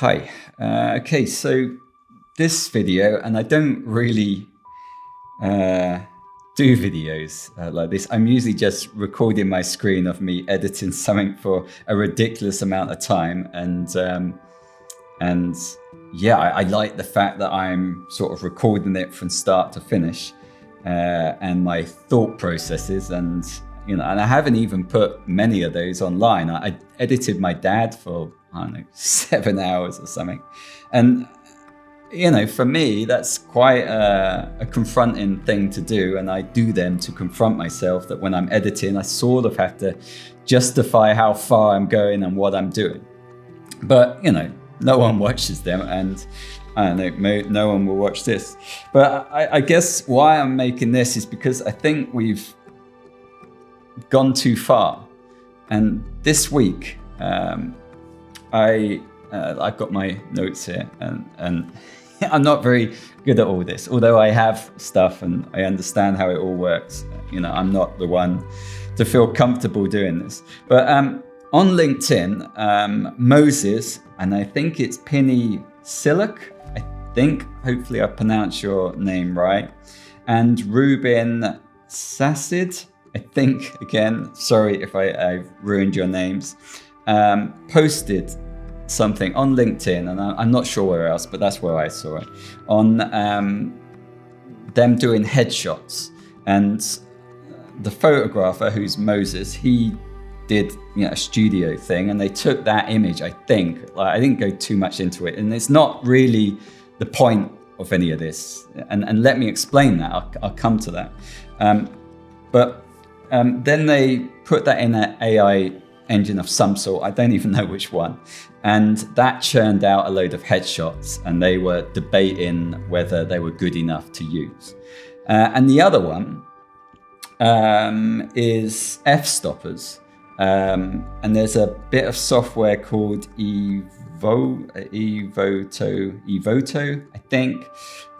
Hi. Okay, so this video, and I don't really do videos like this. I'm usually just recording my screen of me editing something for a ridiculous amount of time, and yeah, I like the fact that I'm sort of recording it from start to finish, and my thought processes, and and I haven't even put many of those online. I edited my dad for, I don't know, 7 hours or something. And, for me, that's quite a confronting thing to do. And I do them to confront myself that when I'm editing, I sort of have to justify how far I'm going and what I'm doing. But, no one watches them, and I don't know, no one will watch this. But I guess why I'm making this is because I think we've gone too far. And this week, I've got my notes here, and I'm not very good at all this, although I have stuff and I understand how it all works. I'm not the one to feel comfortable doing this. But on LinkedIn, Moses, and I think it's Penny Sillock, hopefully I pronounced your name right, and Ruben Sassid, I think, again, sorry if I've ruined your names, posted something on LinkedIn, and I'm not sure where else, but that's where I saw it, on them doing headshots. And the photographer, who's Moses, he did a studio thing, and they took that image, I think. I didn't go too much into it, and it's not really the point of any of this. And let me explain that. I'll come to that. But then they put that in an AI engine of some sort. I don't even know which one. And that churned out a load of headshots, and they were debating whether they were good enough to use. And the other one is Fstoppers. And there's a bit of software called Evoto, I think.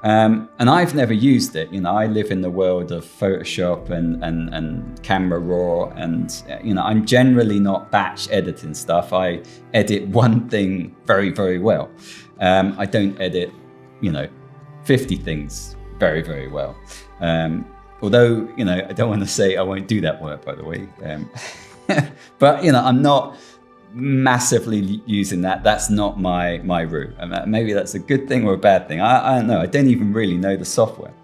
And I've never used it. I live in the world of Photoshop and Camera Raw, and I'm generally not batch editing stuff. I edit one thing very, very well. I don't edit 50 things very, very well. Although I don't want to say I won't do that work, by the way. But I'm not massively using that. That's not my route. And maybe that's a good thing or a bad thing. I don't know. I don't even really know the software.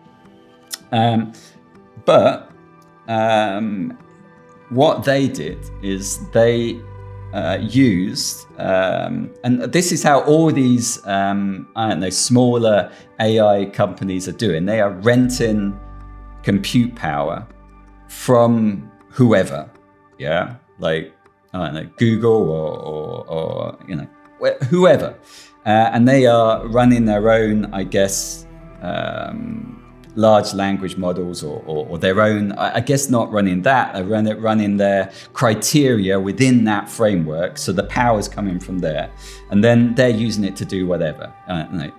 But what they did is they used, and this is how all these smaller AI companies are doing. They are renting compute power from whoever. Yeah, like, I don't know, Google or whoever. And they are running their own, I guess, large language models or their own, I guess not running that, they're running their criteria within that framework. So the power's coming from there. And then they're using it to do whatever. And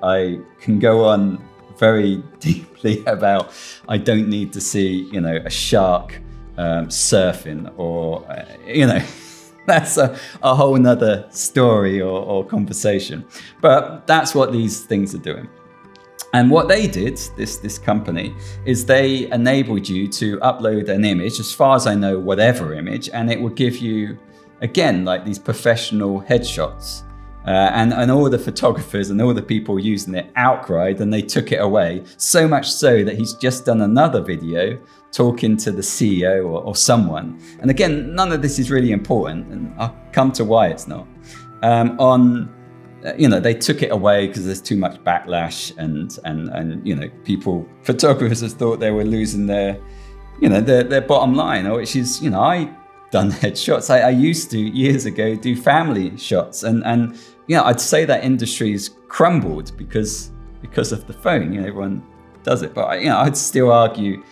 I can go on very deeply about, I don't need to see, a shark surfing, or that's a whole nother story or conversation. But that's what these things are doing. And what they did, this company, is they enabled you to upload an image, as far as I know, whatever image, and it will give you, again, like these professional headshots. And all the photographers and all the people using it outcried, and they took it away, so much so that he's just done another video talking to the CEO or someone. And again, none of this is really important, and I'll come to why it's not. They took it away because there's too much backlash, and photographers thought they were losing their bottom line, which is, I done headshots. I used to, years ago, do family shots, and I'd say that industry's crumbled because of the phone. Everyone does it, but I'd still argue,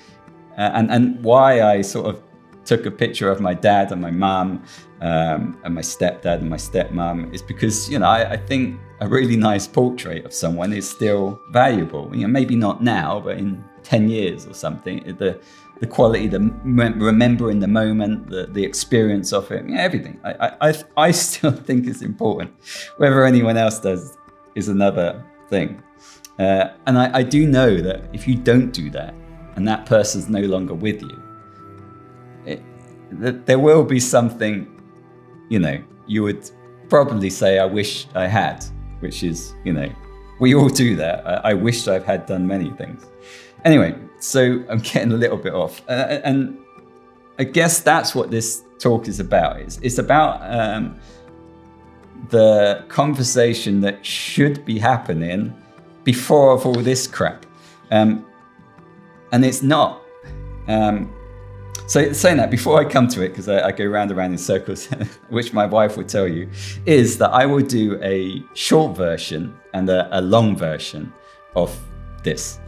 and why I sort of took a picture of my dad and my mum, and my stepdad and my stepmom, is because I think a really nice portrait of someone is still valuable. Maybe not now, but in 10 years or something, the quality, the remembering the moment, the experience of it, everything. I still think it's important. Whether anyone else does is another thing. And I do know that if you don't do that and that person's no longer with you, there will be something, you would probably say, I wish I had, which is, we all do that. I wish I've had done many things. Anyway, so I'm getting a little bit off. And I guess that's what this talk is about. It's about the conversation that should be happening before of all this crap. And it's not. So saying that, before I come to it, because I go round and round in circles, which my wife would tell you, is that I will do a short version and a long version of this.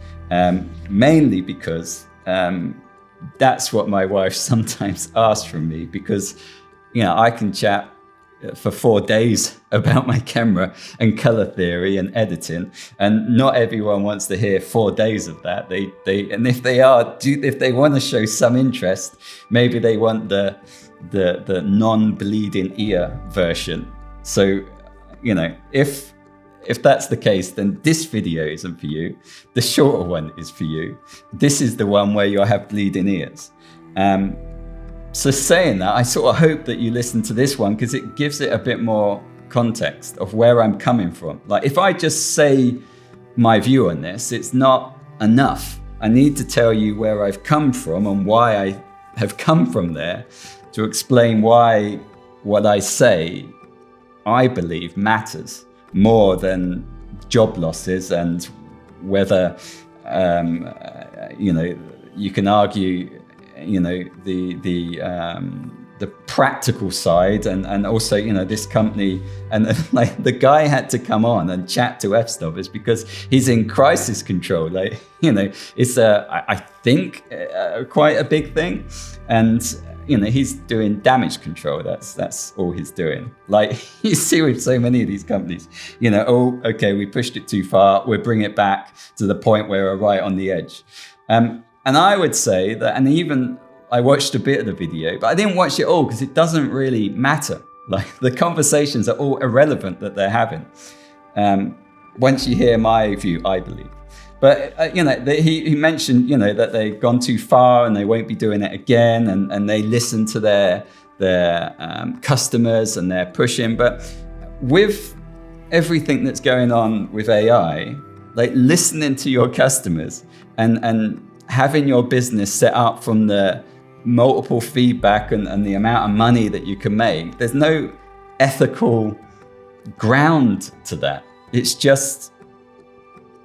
Mainly because that's what my wife sometimes asks from me, because I can chat for 4 days about my camera and color theory and editing, and not everyone wants to hear 4 days of that. And if they want to show some interest, maybe they want the non-bleeding ear version. So if that's the case, then this video isn't for you. The shorter one is for you. This is the one where you'll have bleeding ears. So saying that, I sort of hope that you listen to this one, because it gives it a bit more context of where I'm coming from. Like, if I just say my view on this, it's not enough. I need to tell you where I've come from and why I have come from there, to explain why what I say, I believe, matters more than job losses, and whether you can argue the practical side, and also this company, and like the guy had to come on and chat to Fstoppers because he's in crisis control. Like it's I think quite a big thing, and he's doing damage control. That's all he's doing. Like, you see with so many of these companies, okay, we pushed it too far, we'll bring it back to the point where we're right on the edge. And I would say that, and even I watched a bit of the video, but I didn't watch it all because it doesn't really matter. Like, the conversations are all irrelevant that they're having. Once you hear my view, I believe. But, he mentioned, that they've gone too far and they won't be doing it again. And they listen to their customers and they're pushing. But with everything that's going on with AI, like listening to your customers and having your business set up from the multiple feedback and the amount of money that you can make, there's no ethical ground to that. It's just,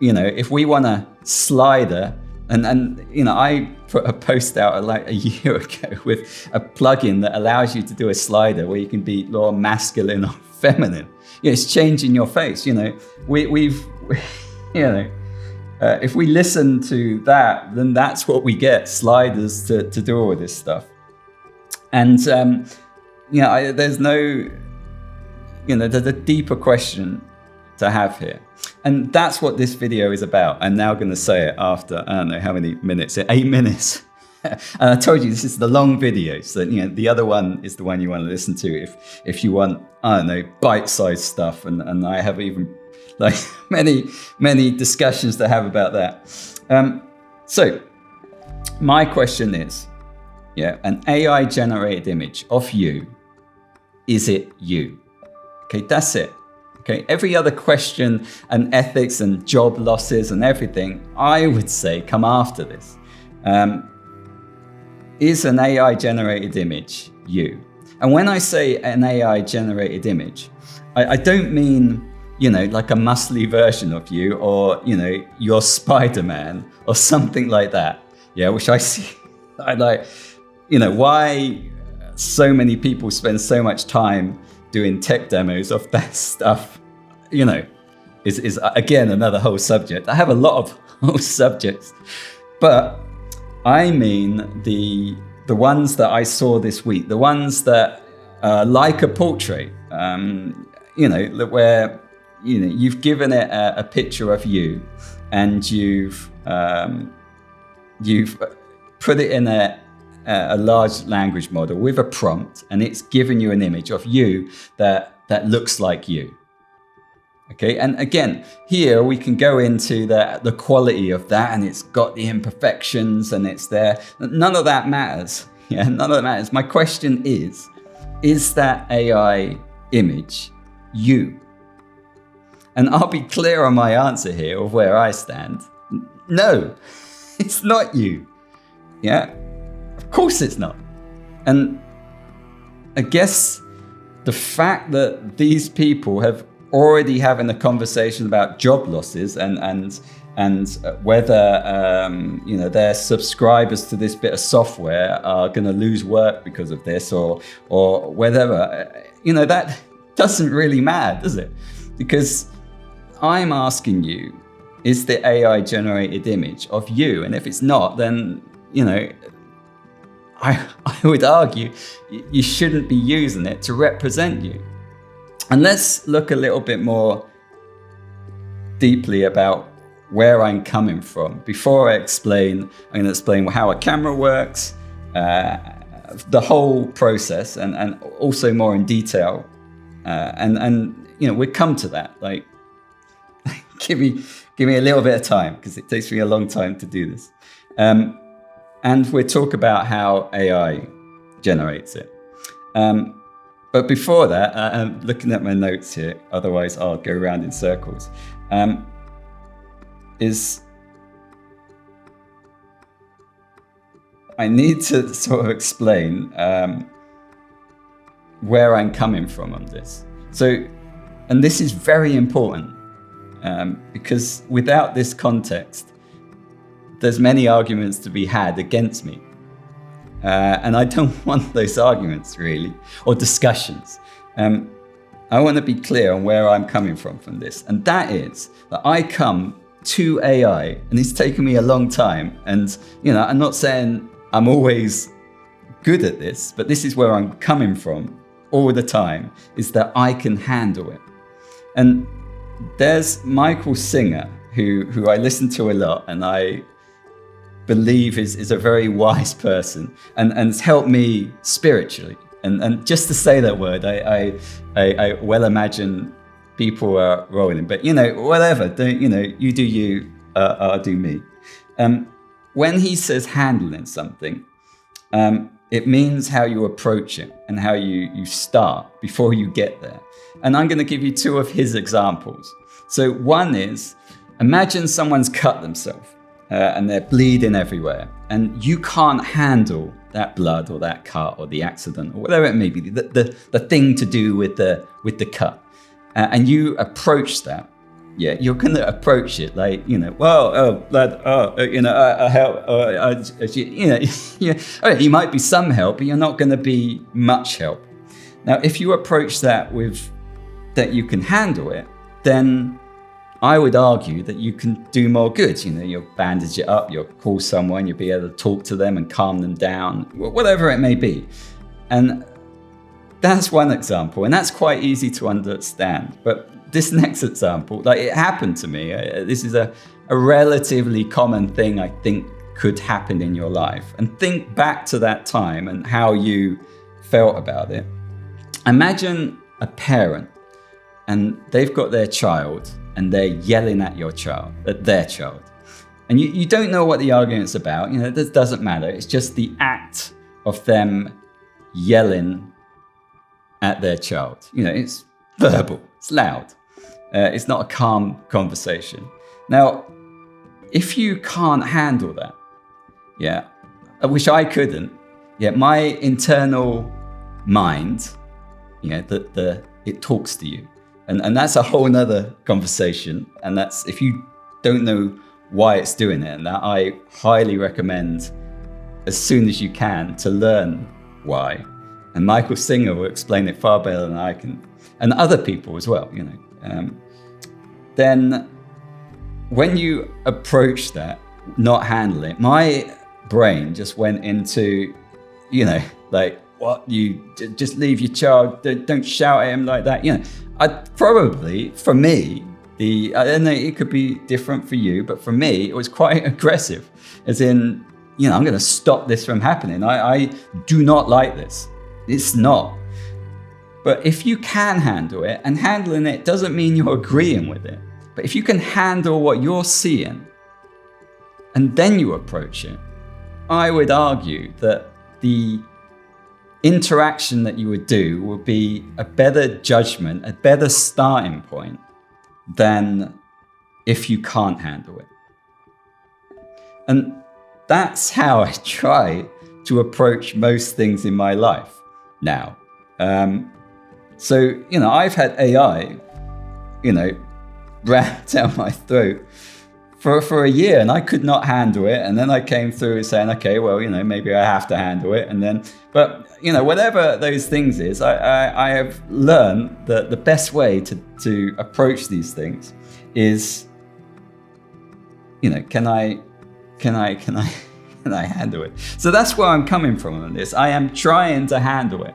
if we want a slider, and I put a post out like a year ago with a plugin that allows you to do a slider where you can be more masculine or feminine. It's changing your face. If we listen to that, then that's what we get, sliders to do all this stuff. And, there's no, there's a deeper question to have here. And that's what this video is about. I'm now going to say it after, I don't know how many minutes, 8 minutes. And I told you this is the long video. So, the other one is the one you want to listen to if you want, I don't know, bite-sized stuff. And I have even like many discussions to have about that. So my question is, an AI generated image of you, is it you? Okay, that's it. Okay, every other question and ethics and job losses and everything, I would say, come after this. Is an AI generated image you? And when I say an AI generated image, I don't mean, like a muscly version of you, or, you're Spider-Man or something like that. Yeah, which I see, I like, why so many people spend so much time doing tech demos of that stuff, is again, another whole subject. I have a lot of whole subjects, but I mean the ones that I saw this week, the ones that like a portrait, where, you've given it a picture of you, and you've put it in a large language model with a prompt, and it's given you an image of you that looks like you. Okay, and again, here we can go into the quality of that, and it's got the imperfections, and it's there. None of that matters. Yeah, none of that matters. My question is that AI image you? And I'll be clear on my answer here of where I stand. No, it's not you. Yeah, of course it's not. And I guess the fact that these people have already having a conversation about job losses and whether their subscribers to this bit of software are going to lose work because of this, or whatever, that doesn't really matter, does it? Because I'm asking you, is the AI generated image of you? And if it's not, then I would argue you shouldn't be using it to represent you. And let's look a little bit more deeply about where I'm coming from. Before I'm going to explain how a camera works, the whole process, and also more in detail. We'll come to that. Like, give me a little bit of time, because it takes me a long time to do this. And we'll talk about how AI generates it. But before that, I'm looking at my notes here, otherwise I'll go around in circles, I need to sort of explain where I'm coming from on this. So, and this is very important, because without this context, there's many arguments to be had against me. And I don't want those arguments, really, or discussions. I want to be clear on where I'm coming from this. And that is that I come to AI, and it's taken me a long time. And, I'm not saying I'm always good at this, but this is where I'm coming from all the time, is that I can handle it. And there's Michael Singer, who I listen to a lot, and I believe is a very wise person, and has helped me spiritually. And just to say that word, I well imagine people are rolling, but whatever, you do you, I'll do me. When he says handling something, it means how you approach it and how you start before you get there. And I'm going to give you two of his examples. So one is, imagine someone's cut themselves. And they're bleeding everywhere, and you can't handle that blood or that cut or the accident or whatever it may be, the thing to do with the cut, and you approach that. Yeah, you're going to approach it like, blood, I help, you might be some help, but you're not going to be much help. Now, if you approach that with that you can handle it, then I would argue that you can do more good. You'll bandage it up, you'll call someone, you'll be able to talk to them and calm them down, whatever it may be. And that's one example, and that's quite easy to understand. But this next example, like, it happened to me. This is a relatively common thing I think could happen in your life. And think back to that time and how you felt about it. Imagine a parent, and they've got their child, and they're yelling at their child. And you don't know what the argument's about. It doesn't matter. It's just the act of them yelling at their child. It's verbal, it's loud. It's not a calm conversation. Now, if you can't handle that, I wish I couldn't, my internal mind, it talks to you. And that's a whole nother conversation. And that's, if you don't know why it's doing it, and that I highly recommend as soon as you can to learn why. And Michael Singer will explain it far better than I can, and other people as well, Then when you approach that, not handle it, my brain just went into, what, you just leave your child, don't shout at him like that. You know, I'd probably, for me, I don't know, it could be different for you, but for me, it was quite aggressive, as in, you know, I'm going to stop this from happening. I do not like this. It's not. But if you can handle it, and handling it doesn't mean you're agreeing with it, but if you can handle what you're seeing and then you approach it, I would argue that the interaction that you would do will be a better judgment, a better starting point than if you can't handle it. And that's how I try to approach most things in my life now. So, you know, I've had AI, you know, rammed down my throat for a year, and I could not handle it. And then I came through saying, okay, well, you know, maybe I have to handle it. And then, but, you know, whatever those things is, I have learned that the best way to approach these things is, you know, can I handle it? So that's where I'm coming from on this. I am trying to handle it.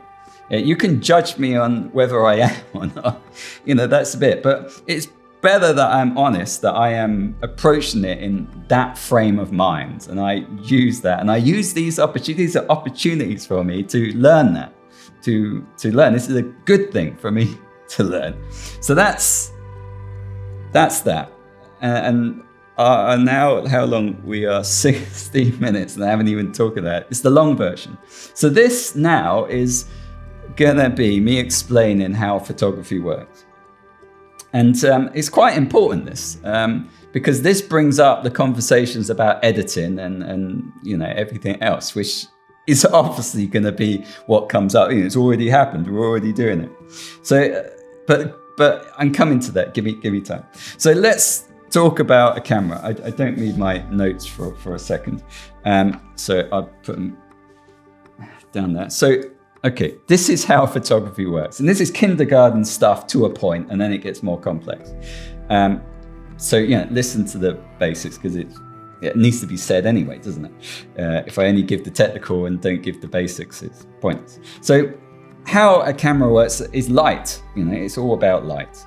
You can judge me on whether I am or not. You know, that's a bit, but it's better that I'm honest, that I am approaching it in that frame of mind. And I use that. And I use these opportunities as opportunities for me to learn that, to learn. This is a good thing for me to learn. So that's that. And now how long? We are 60 minutes and I haven't even talked about it. It's the long version. So this now is gonna be me explaining how photography works. And it's quite important, this, because this brings up the conversations about editing and you know, everything else, which is obviously going to be what comes up. You know, it's already happened. We're already doing it. So, but I'm coming to that. Give me time. So let's talk about a camera. I don't need my notes for a second. So I'll put them down there. So, okay, this is how photography works. And this is kindergarten stuff to a point, and then it gets more complex. So, yeah, listen to the basics, because it needs to be said anyway, doesn't it? If I only give the technical and don't give the basics, it's pointless. So how a camera works is light. You know, it's all about light.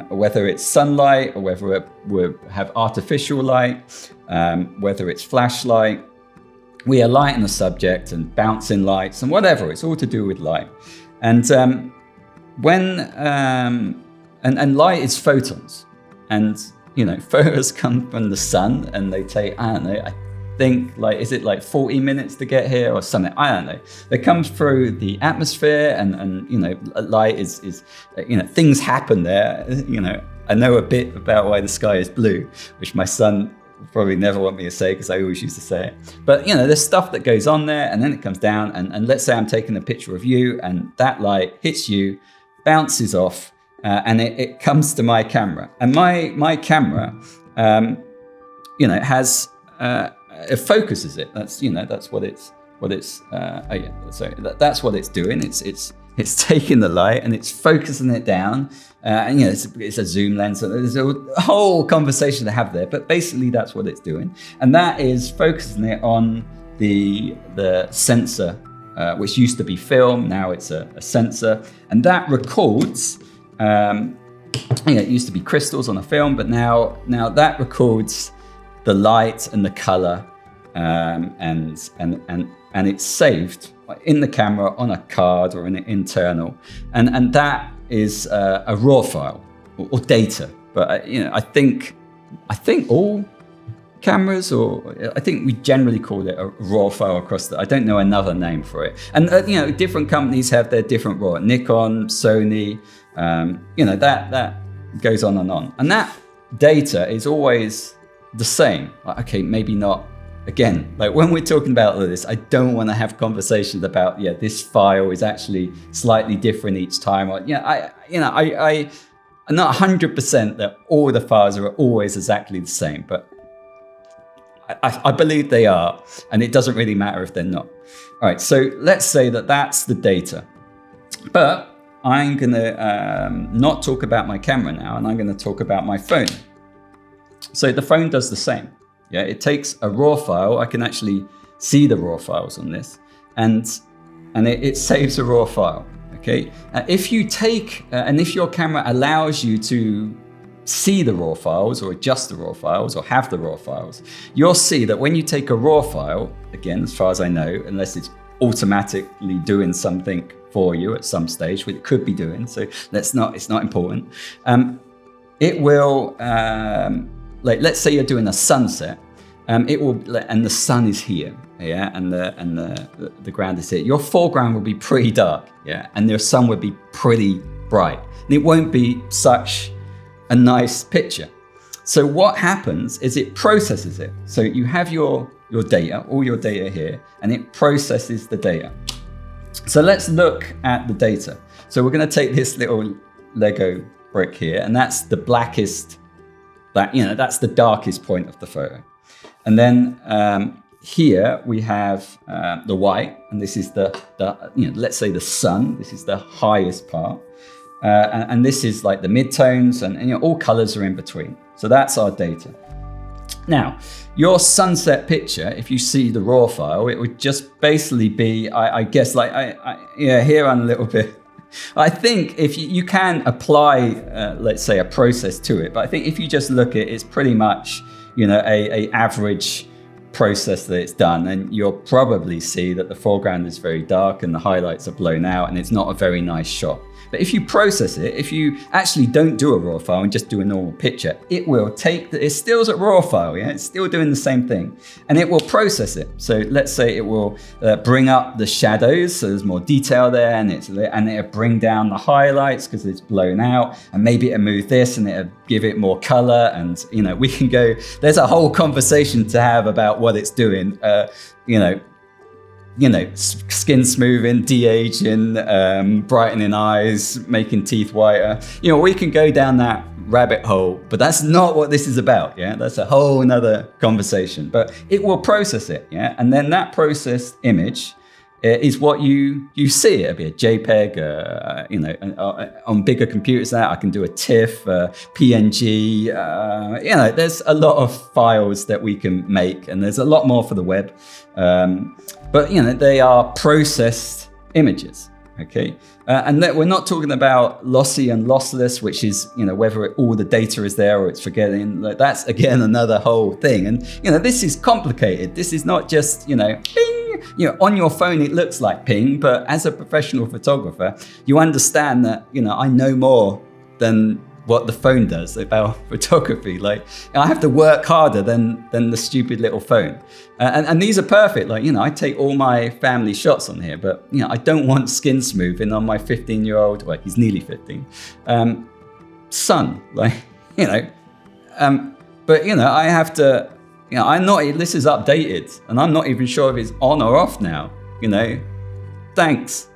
Whether it's sunlight or whether we have artificial light, whether it's flashlight, we are lighting the subject and bouncing lights and whatever. It's all to do with light. And and light is photons. And, you know, photos come from the sun and they take, I don't know, I think like, is it like 40 minutes to get here or something? I don't know. They come through the atmosphere and you know, light is, you know, things happen there. You know, I know a bit about why the sky is blue, which my son probably never want me to say because I always used to say it. But, you know, there's stuff that goes on there and then it comes down and let's say I'm taking a picture of you and that light hits you, bounces off, and it comes to my camera. And my camera, you know, has, it focuses it. That's, you know, that's what it's that's what it's doing. It's taking the light and it's focusing it down. And, you know, it's a zoom lens. So there's a whole conversation to have there, but basically that's what it's doing. And that is focusing it on the sensor, which used to be film. Now it's a sensor, and that records, you know, it used to be crystals on a film, but now that records the light and the color, and it's saved in the camera on a card or in an internal, and that is a raw file or data. But you know, I think all cameras, or I think we generally call it a raw file across I don't know another name for it. And you know, different companies have their different raw. Nikon, Sony, you know, that goes on. And that data is always the same. Okay, maybe not. Again, like when we're talking about all of this, I don't want to have conversations about, yeah, this file is actually slightly different each time. Or, yeah, I'm not 100% that all the files are always exactly the same, but I believe they are, and it doesn't really matter if they're not. All right, so let's say that that's the data, but I'm gonna not talk about my camera now, and I'm gonna talk about my phone. So the phone does the same. Yeah, it takes a raw file. I can actually see the raw files on this, and and it saves a raw file. Okay, if you take and if your camera allows you to see the raw files or adjust the raw files or have the raw files, you'll see that when you take a raw file, again, as far as I know, unless it's automatically doing something for you at some stage, which it could be doing, so it's not important. It will, like, let's say you're doing a sunset, it will, and the sun is here, yeah, and the ground is here. Your foreground will be pretty dark, yeah, and your sun would be pretty bright, and it won't be such a nice picture. So what happens is it processes it. So you have your data, all your data here, and it processes the data. So let's look at the data. So we're going to take this little Lego brick here, and that's the blackest, that's the darkest point of the photo. And then here we have the white, and this is the let's say the sun. This is the highest part. And this is like the midtones, and all colors are in between. So that's our data. Now, your sunset picture, if you see the raw file, it would just basically be, I guess, like, here I'm a little bit. I think if you can apply, let's say, a process to it, but I think if you just look at it, it's pretty much, a average process that it's done, and you'll probably see that the foreground is very dark and the highlights are blown out, and it's not a very nice shot. But if you process it, if you actually don't do a raw file and just do a normal picture, it will take, it still's a raw file, yeah? It's still doing the same thing, and it will process it. So let's say it will bring up the shadows, so there's more detail there, and it'll bring down the highlights because it's blown out, and maybe it'll move this and it'll give it more color, and we can go, there's a whole conversation to have about what it's doing, skin smoothing, de-aging, brightening eyes, making teeth whiter. We can go down that rabbit hole, but that's not what this is about, yeah? That's a whole nother conversation, but it will process it, yeah? And then that processed image is what you see. It'll be a JPEG, on bigger computers now, I can do a TIFF, PNG, there's a lot of files that we can make, and there's a lot more for the web. But they are processed images, okay? And that we're not talking about lossy and lossless, which is, whether all the data is there or it's forgetting. Like, that's, again, another whole thing. And, this is complicated. This is not just, ping. On your phone, it looks like ping, but as a professional photographer, you understand that, I know more than what the phone does about photography. Like, I have to work harder than the stupid little phone. And these are perfect. Like, I take all my family shots on here, but, I don't want skin smoothing on my 15-year-old, well, he's nearly 15, son, like, but, I have to, this is updated, and I'm not even sure if it's on or off now, thanks.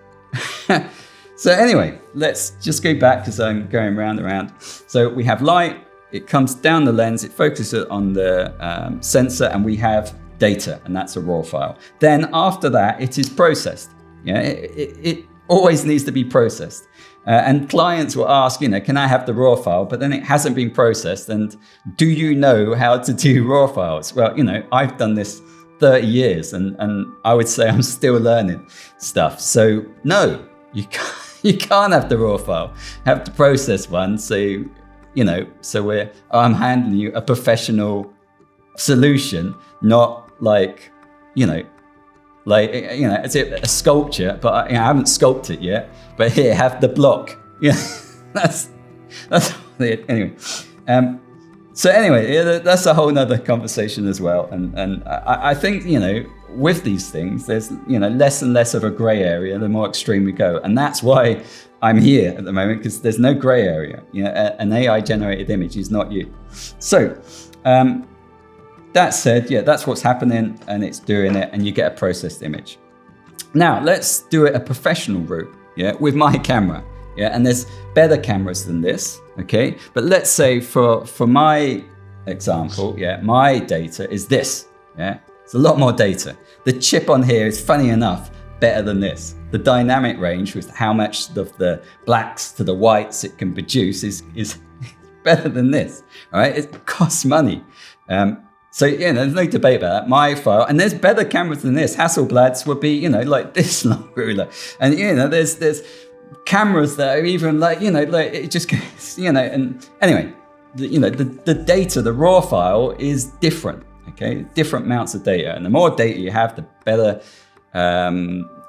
So anyway, let's just go back because I'm going round and round. So we have light, it comes down the lens, it focuses on the sensor, and we have data, and that's a raw file. Then after that, it is processed. Yeah, it always needs to be processed. And clients will ask, can I have the raw file? But then it hasn't been processed. And do you know how to do raw files? Well, I've done this 30 years, and I would say I'm still learning stuff. So no, you can't. You can't have the raw file. Have to process one. So, I'm handing you a professional solution, not like, it's a sculpture, but I haven't sculpted it yet. But here, have the block. Yeah, that's it. Anyway, so anyway, that's a whole nother conversation as well. And I think, with these things, there's, less and less of a gray area, the more extreme we go. And that's why I'm here at the moment, because there's no gray area. An AI generated image is not you. So that said, that's what's happening, and it's doing it, and you get a processed image. Now let's do it a professional route, with my camera. And there's better cameras than this, okay? But let's say for my example, my data is this, It's a lot more data. The chip on here is, funny enough, better than this. The dynamic range with how much of the blacks to the whites it can produce is better than this, all right? It costs money. So, there's no debate about that. My file, and there's better cameras than this. Hasselblad's would be, like this long ruler. And, there's cameras that are even like it just goes, and anyway, the data, the raw file is different, okay? Different amounts of data. And the more data you have, the better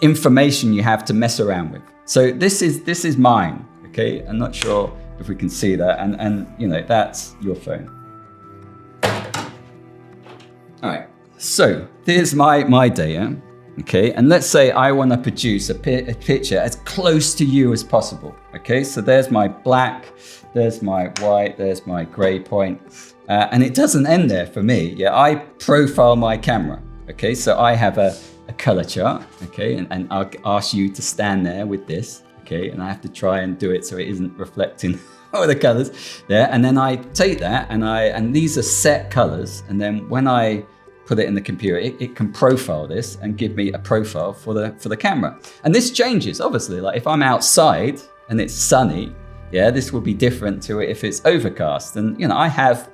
information you have to mess around with. So this is mine, okay? I'm not sure if we can see that. And that's your phone. All right, so here's my data, okay? And let's say I want to produce a picture as close to you as possible, okay? So there's my black, there's my white, there's my gray point. And it doesn't end there for me. Yeah, I profile my camera, okay? So I have a color chart, okay? And I'll ask you to stand there with this, okay? And I have to try and do it so it isn't reflecting all the colors there. And then I take that and these are set colors. And then when I put it in the computer, it can profile this and give me a profile for the camera. And this changes, obviously. Like if I'm outside and it's sunny, this will be different to it if it's overcast. And I have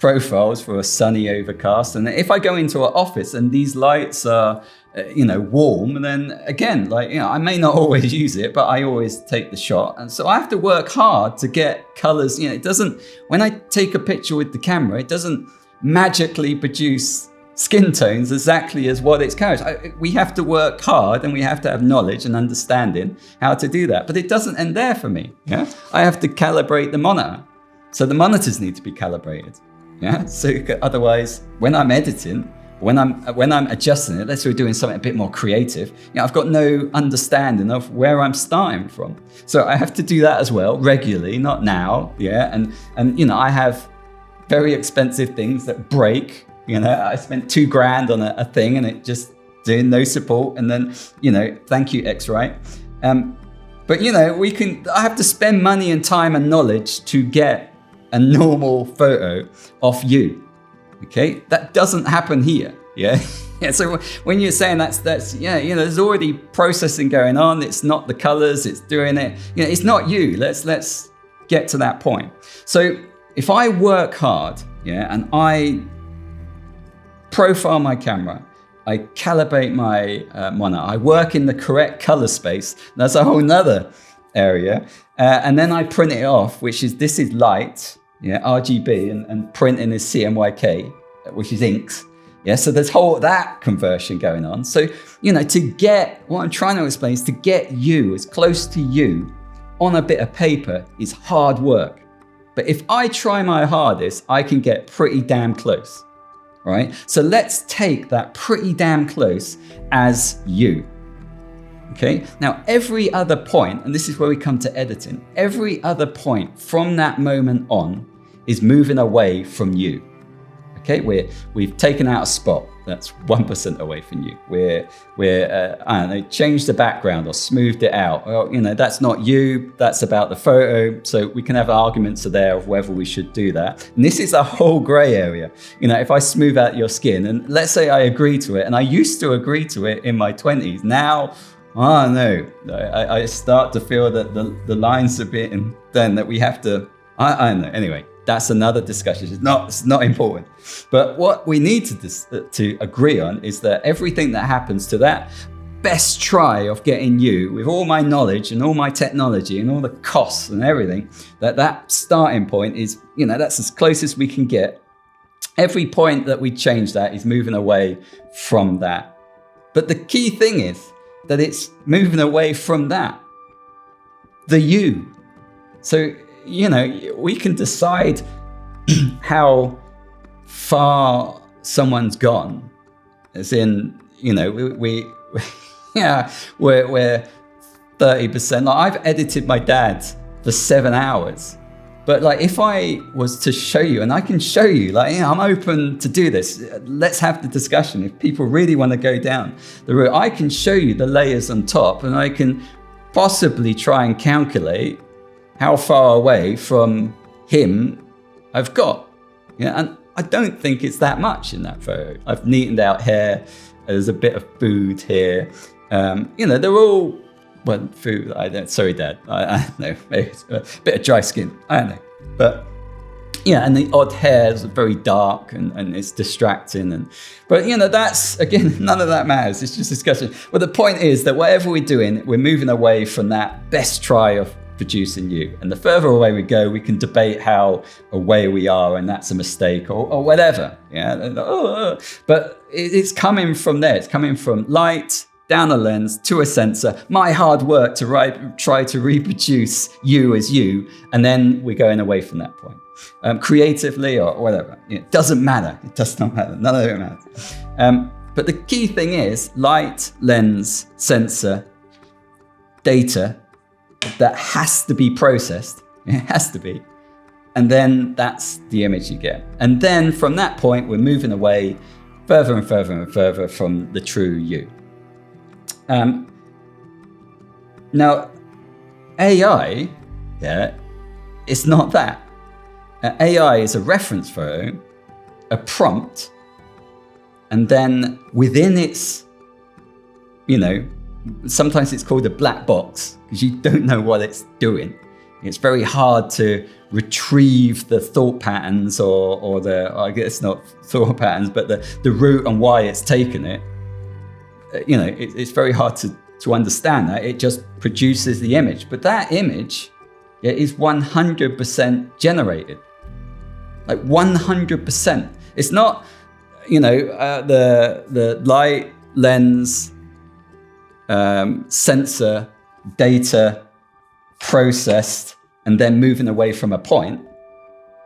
profiles for a sunny overcast. And if I go into an office and these lights are warm, and then again, I may not always use it, but I always take the shot. And so I have to work hard to get colors. It doesn't, when I take a picture with the camera, it doesn't magically produce skin tones exactly as what it's carries. We have to work hard and we have to have knowledge and understanding how to do that. But it doesn't end there for me. Yeah, I have to calibrate the monitor. So the monitors need to be calibrated. Yeah, so otherwise, when I'm editing, when I'm adjusting it, let's say we're doing something a bit more creative, I've got no understanding of where I'm starting from. So I have to do that as well regularly, not now. Yeah, and I have very expensive things that break. I spent $2,000 on a thing and it just doing no support. And then, thank you, X-Rite. But I have to spend money and time and knowledge to get a normal photo of you. Okay, that doesn't happen here. Yeah. Yeah. So when you're saying that's there's already processing going on. It's not the colors. It's doing it. It's not you. Let's get to that point. So if I work hard, and I profile my camera, I calibrate my monitor, I work in the correct color space. That's a whole nother area. And then I print it off, this is light, RGB, and printing is CMYK, which is inks. Yeah, so there's that conversion going on. So, to get, what I'm trying to explain is to get you as close to you on a bit of paper is hard work. But if I try my hardest, I can get pretty damn close, right? So let's take that pretty damn close as you. Okay, now every other point, and this is where we come to editing, every other point from that moment on is moving away from you. Okay, we've taken out a spot that's 1% away from you. We're I don't know, changed the background or smoothed it out. Well, that's not you. That's about the photo. So we can have arguments there of whether we should do that. And this is a whole gray area. If I smooth out your skin, and let's say I agree to it, and I used to agree to it in my 20s. Now, oh no, I start to feel that the lines are being done, that we have to. I don't know. Anyway. That's another discussion. It's not important. But what we need to agree on is that everything that happens to that best try of getting you, with all my knowledge and all my technology and all the costs and everything, that starting point is, that's as close as we can get. Every point that we change that is moving away from that. But the key thing is that it's moving away from that, the you. So, we can decide how far someone's gone, as in, we're 30%. Like, I've edited my dad for 7 hours, but if I was to show you, and I can show you, I'm open to do this. Let's have the discussion. If people really want to go down the route, I can show you the layers on top, and I can possibly try and calculate how far away from him I've got. And I don't think it's that much in that photo. I've neatened out hair. There's a bit of food here. They're all, well, food. Sorry, Dad. I don't know. Maybe it's a bit of dry skin. I don't know. But Yeah, and the odd hairs are very dark and it's distracting. But that's, again, none of that matters. It's just discussion. But the point is that whatever we're doing, we're moving away from that best try of producing you. And the further away we go, we can debate how away we are and that's a mistake or whatever. Yeah, but it's coming from there. It's coming from light down a lens to a sensor, my hard work to try to reproduce you as you, and then we're going away from that point. Creatively or whatever. It doesn't matter. It does not matter. None of it matters. But the key thing is light, lens, sensor, data that has to be processed. It has to be. And then that's the image you get. And then from that point, we're moving away further and further and further from the true you. Now, AI, it's not that. AI is a reference photo, a prompt, and then within its, sometimes it's called a black box because you don't know what it's doing. It's very hard to retrieve the thought patterns or I guess not thought patterns, but the route and why it's taken it. It's very hard to understand that. It just produces the image. But that image is 100% generated. Like 100%. It's not, the light, lens, sensor, data, processed, and then moving away from a point.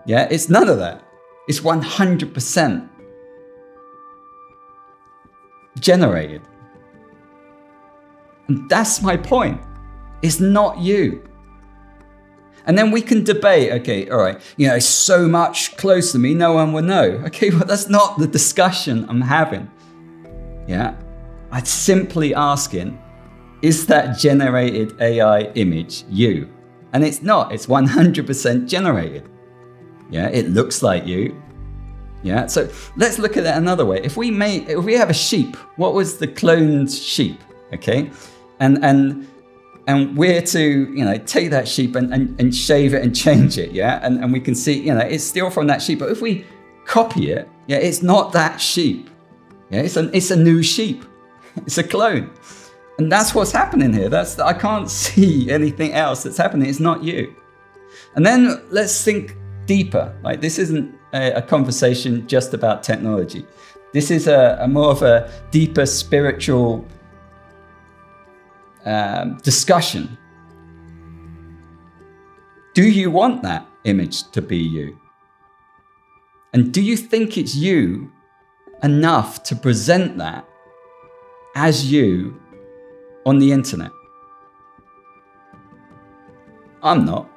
Yeah, it's none of that. It's 100% generated. And that's my point. It's not you. And then we can debate, okay, all right, it's so much closer to me, no one will know. Okay, well, that's not the discussion I'm having. Yeah, I'm simply asking, is that generated AI image you? And it's not, it's 100% generated. Yeah, it looks like you. Yeah, so let's look at it another way. If we have a sheep, what was the cloned sheep? Okay, and we're to take that sheep and shave it and change it, and we can see it's still from that sheep. But if we copy it, it's not that sheep. It's a new sheep. It's a clone, and that's what's happening here. I can't see anything else that's happening. It's not you. And then let's think deeper. Like this isn't a conversation just about technology. This is a more of a deeper spiritual discussion. Do you want that image to be you? And do you think it's you enough to present that as you on the internet? I'm not.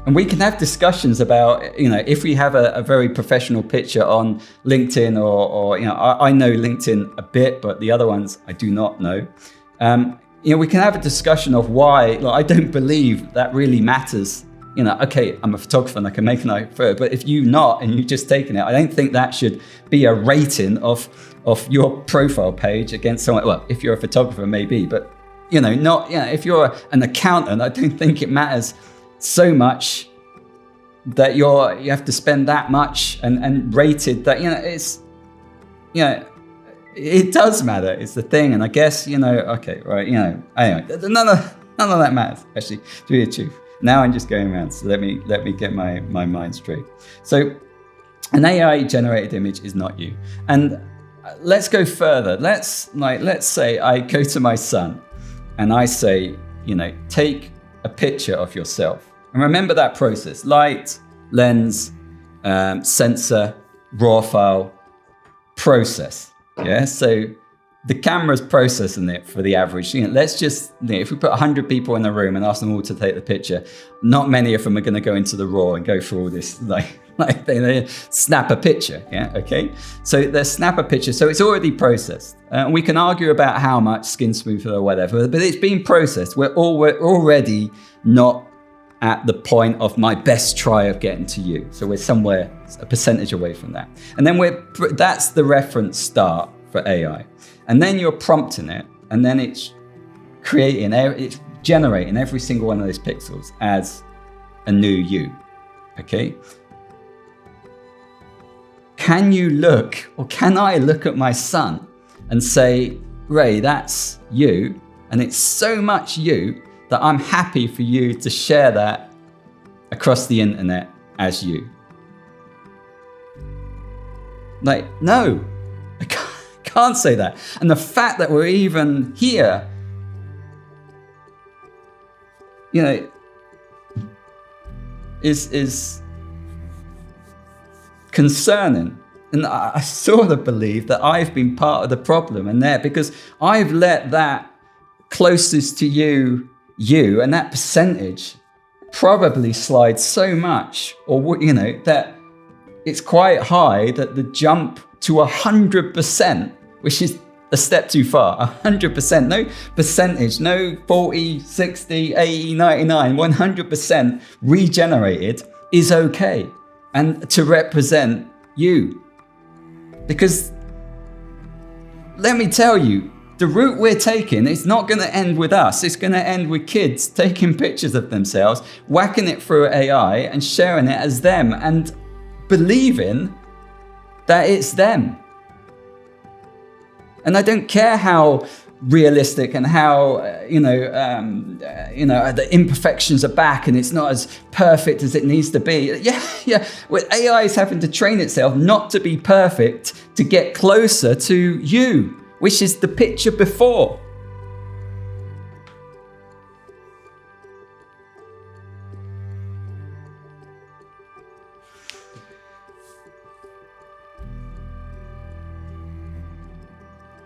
And we can have discussions about, if we have a very professional picture on LinkedIn or I know LinkedIn a bit, but the other ones I do not know. We can have a discussion of why. I don't believe that really matters. Okay, I'm a photographer and I can make an photo, but if you're not and you've just taken it, I don't think that should be a rating of your profile page against someone. Well, if you're a photographer, maybe, but not. If you're an accountant, I don't think it matters so much that you have to spend that much and rated that it's it does matter. It's the thing. And I guess, okay, right, anyway, none of that matters, actually, to be the truth. Now I'm just going around, so let me get my mind straight. So an AI generated image is not you. And let's go further. Let's say I go to my son and I say, take a picture of yourself. And remember that process: light, lens, sensor, raw file, process. Yeah, so the camera's processing it for the average. Let's just, if we put 100 people in the room and ask them all to take the picture, not many of them are going to go into the raw and go through all this, they snap a picture. Yeah, okay. So they snap a picture. So it's already processed. We can argue about how much, skin smooth or whatever, but it's being processed. We're already not at the point of my best try of getting to you. So we're somewhere a percentage away from that. And then that's the reference start for AI. And then you're prompting it, and then it's generating every single one of those pixels as a new you. okay? Can you look, or can I look at my son and say, Ray, that's you, and it's so much you that I'm happy for you to share that across the internet as you? Like, no, I can't say that. And the fact that we're even here, you know, is concerning. And I sort of believe that I've been part of the problem in there, because I've let that closest to you, and that percentage probably slide so much, or, you know, that it's quite high that the jump to 100%, which is a step too far, 100%, no percentage, no 40, 60, 80, 99, 100% regenerated is okay. And to represent you. Because let me tell you, the route we're taking is not going to end with us. It's going to end with kids taking pictures of themselves, whacking it through AI and sharing it as them, and believing that it's them. And I don't care how realistic and how the imperfections are back and it's not as perfect as it needs to be. Yeah. Well, AI is having to train itself not to be perfect to get closer to you, which is the picture before.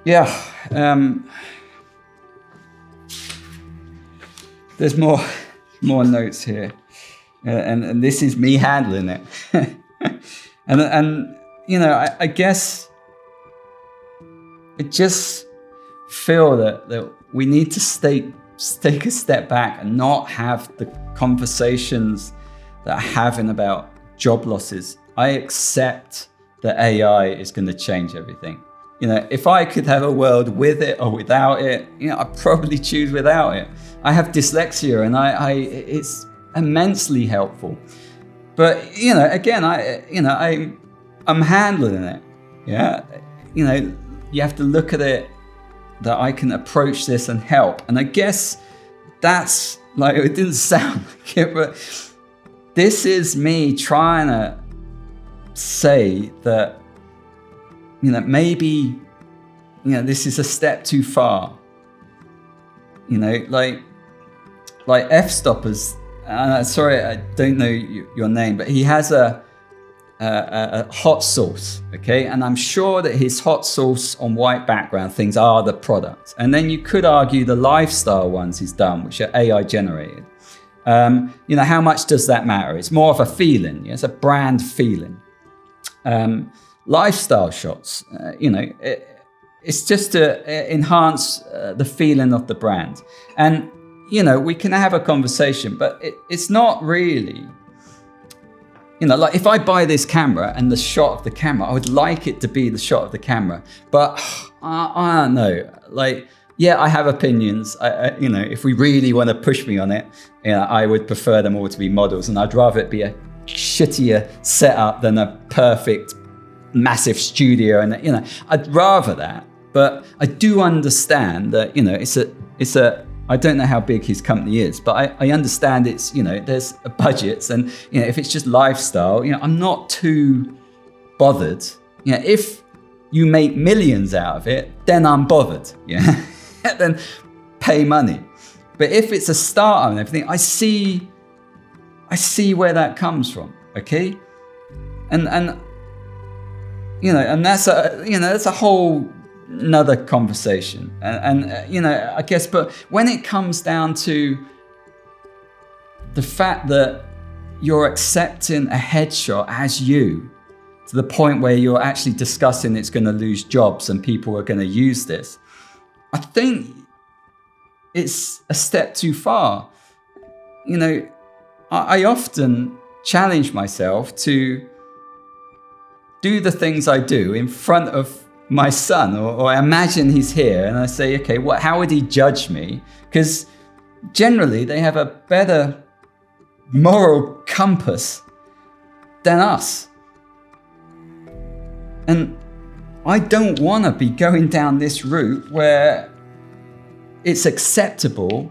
Yeah. There's more notes here, and this is me handling it. and you know, I guess I just feel that we need to take a step back and not have the conversations that I'm having about job losses. I accept that AI is going to change everything. You know, if I could have a world with it or without it, you know, I'd probably choose without it. I have dyslexia, and it's immensely helpful. But, you know, again, I'm handling it. Yeah. You know, you have to look at it that I can approach this and help. And I guess that's, like, it didn't sound like it, but this is me trying to say that, you know, maybe, you know, this is a step too far. You know, like Fstoppers, sorry, I don't know your name, but he has a hot sauce, okay? And I'm sure that his hot sauce on white background things are the product. And then you could argue the lifestyle ones he's done, which are AI generated. You know, how much does that matter? It's more of a feeling. It's a brand feeling. Lifestyle shots, you know, it's just to enhance the feeling of the brand. And, you know, we can have a conversation, but it's not really, you know, like if I buy this camera and the shot of the camera, I would like it to be the shot of the camera. But I don't know, like, yeah, I have opinions. You know, if we really want to push me on it, you know, I would prefer them all to be models, and I'd rather it be a shittier setup than a perfect massive studio. And, you know, I'd rather that. But I do understand that, you know, it's a I don't know how big his company is, but I understand it's, you know, there's budgets, and, you know, if it's just lifestyle, you know, I'm not too bothered. You know, if you make millions out of it, then I'm bothered. Yeah, then pay money. But if it's a startup and everything, I see where that comes from. Okay, and you know, and that's a whole another conversation, and you know, I guess. But when it comes down to the fact that you're accepting a headshot as you, to the point where you're actually discussing it's going to lose jobs and people are going to use this, I think it's a step too far. You know, I often challenge myself to do the things I do in front of my son, or I imagine he's here, and I say, okay, how would he judge me? Because generally they have a better moral compass than us. And I don't want to be going down this route where it's acceptable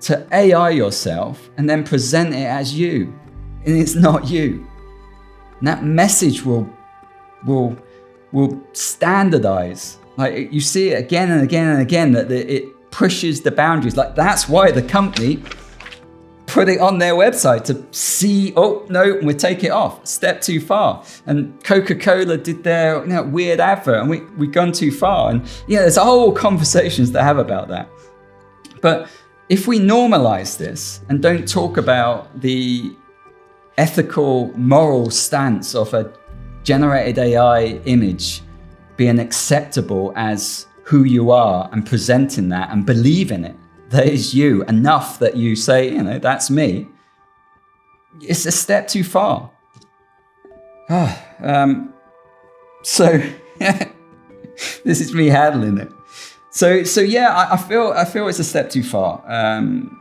to AI yourself and then present it as you, and it's not you. And that message will standardize. Like, you see it again and again and again, that it pushes the boundaries. Like, that's why the company put it on their website, to see, oh no, we'll take it off, step too far. And Coca-Cola did their weird advert, and we've gone too far. And there's whole conversations to have about that. But if we normalize this and don't talk about the ethical, moral stance of a generated AI image being acceptable as who you are, and presenting that and believe in it, that is you, enough that you say, that's me, it's a step too far. So this is me handling it. So yeah, I feel it's a step too far. And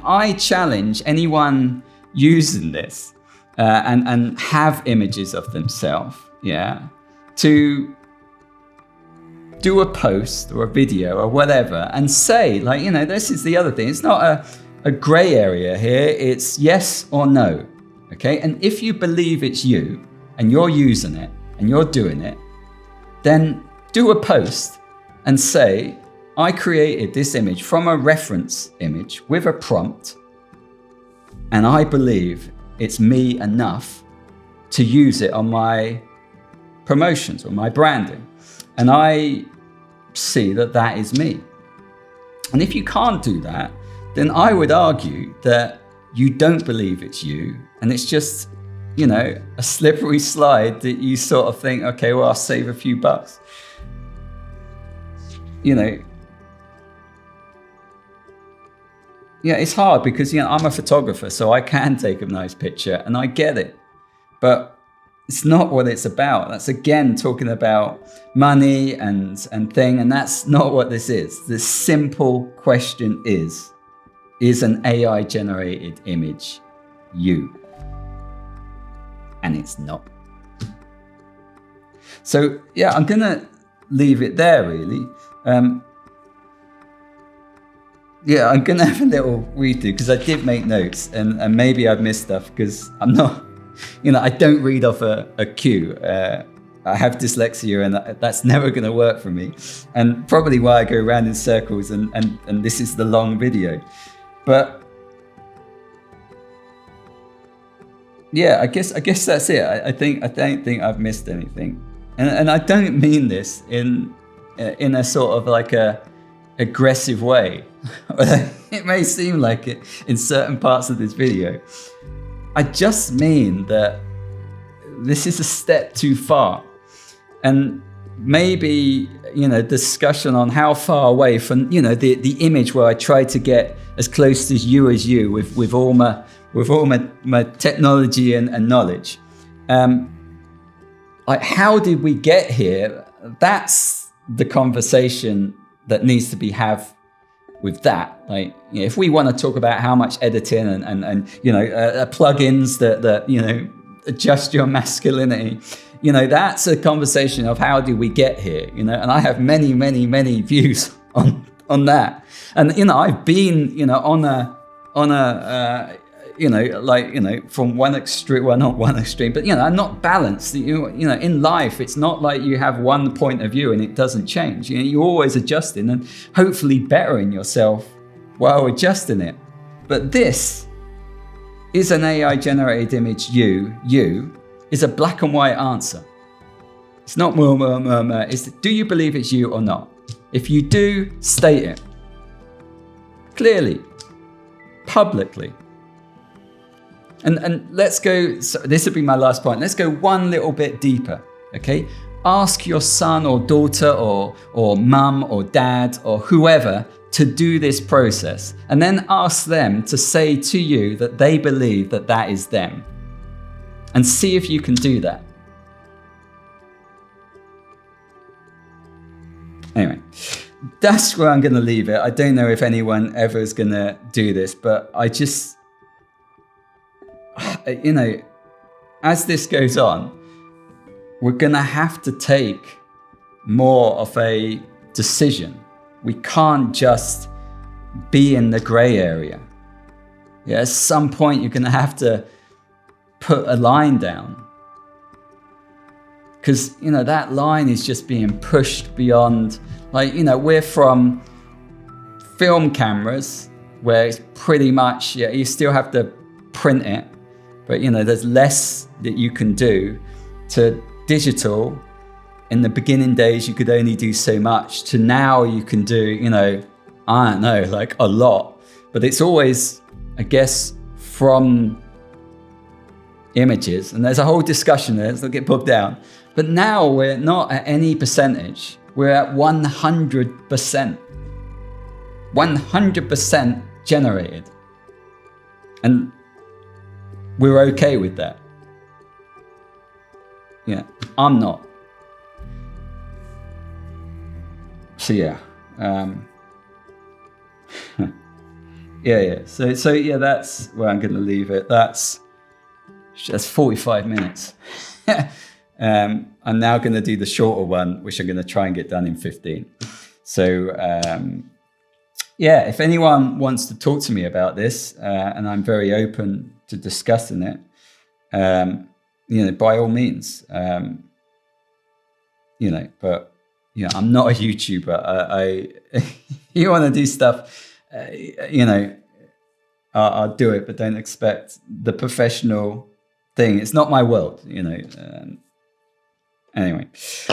I challenge anyone using this and have images of themselves, to do a post or a video or whatever and say, this is the other thing. It's not a gray area here. It's yes or no. Okay. And if you believe it's you and you're using it and you're doing it, then do a post and say, I created this image from a reference image with a prompt, and I believe it's me enough to use it on my promotions or my branding. And I see that is me. And if you can't do that, then I would argue that you don't believe it's you, and it's just, a slippery slide that you sort of think, okay, well, I'll save a few bucks. It's hard because, I'm a photographer, so I can take a nice picture, and I get it. But it's not what it's about. That's again talking about money and thing, and that's not what this is. The simple question is an AI generated image you? And it's not. So yeah, I'm gonna leave it there really. I'm gonna have a little read through because I did make notes, and maybe I've missed stuff because I'm not, I don't read off a cue. I have dyslexia, and that's never going to work for me, and probably why I go around in circles. And this is the long video, but yeah, I guess that's it. I don't think I've missed anything, and I don't mean this in a sort of like a aggressive way. It may seem like it in certain parts of this video. I just mean that this is a step too far, and maybe discussion on how far away from the image where I try to get as close as you with all my technology and knowledge. Like, how did we get here? That's the conversation that needs to be have with that. Like, if we want to talk about how much editing and plugins that adjust your masculinity, that's a conversation of how do we get here, and I have many views on that. And I've been on a from one extreme, well, not one extreme, but I'm not balanced. In life, it's not like you have one point of view and it doesn't change. You're always adjusting and hopefully bettering yourself while adjusting it. But this is an AI generated image. You is a black and white answer. It's not it's do you believe it's you or not? If you do, state it clearly, publicly. And let's go, so this would be my last point. Let's go one little bit deeper, okay? Ask your son or daughter or mum or dad or whoever to do this process, and then ask them to say to you that they believe that is them, and see if you can do that. Anyway, that's where I'm going to leave it. I don't know if anyone ever is going to do this, but you know, as this goes on, we're going to have to take more of a decision. We can't just be in the gray area. Yeah, at some point, you're going to have to put a line down. Because, you know, that line is just being pushed beyond, like, you know, we're from film cameras where it's pretty much, yeah, you still have to print it, but, you know, there's less that you can do, to digital. In the beginning days, you could only do so much, to now you can do, you know, I don't know, like a lot. But it's always, I guess, from images. And there's a whole discussion there, so I'll get bogged down. But now we're not at any percentage. We're at 100%. 100% generated. And we're okay with that. Yeah, I'm not. So yeah, yeah. So yeah, that's where I'm going to leave it. That's 45 minutes. I'm now going to do the shorter one, which I'm going to try and get done in 15. So yeah, if anyone wants to talk to me about this, and I'm very open to discussing it, you know, by all means, you know, but. You know, I'm not a YouTuber. You want to do stuff, you know, I'll do it, but don't expect the professional thing. It's not my world, you know. Anyway,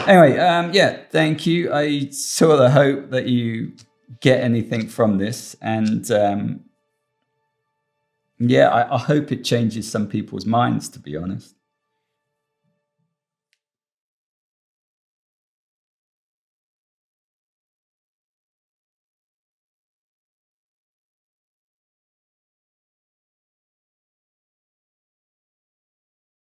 yeah, thank you. I sort of hope that you get anything from this. And yeah, I hope it changes some people's minds, to be honest.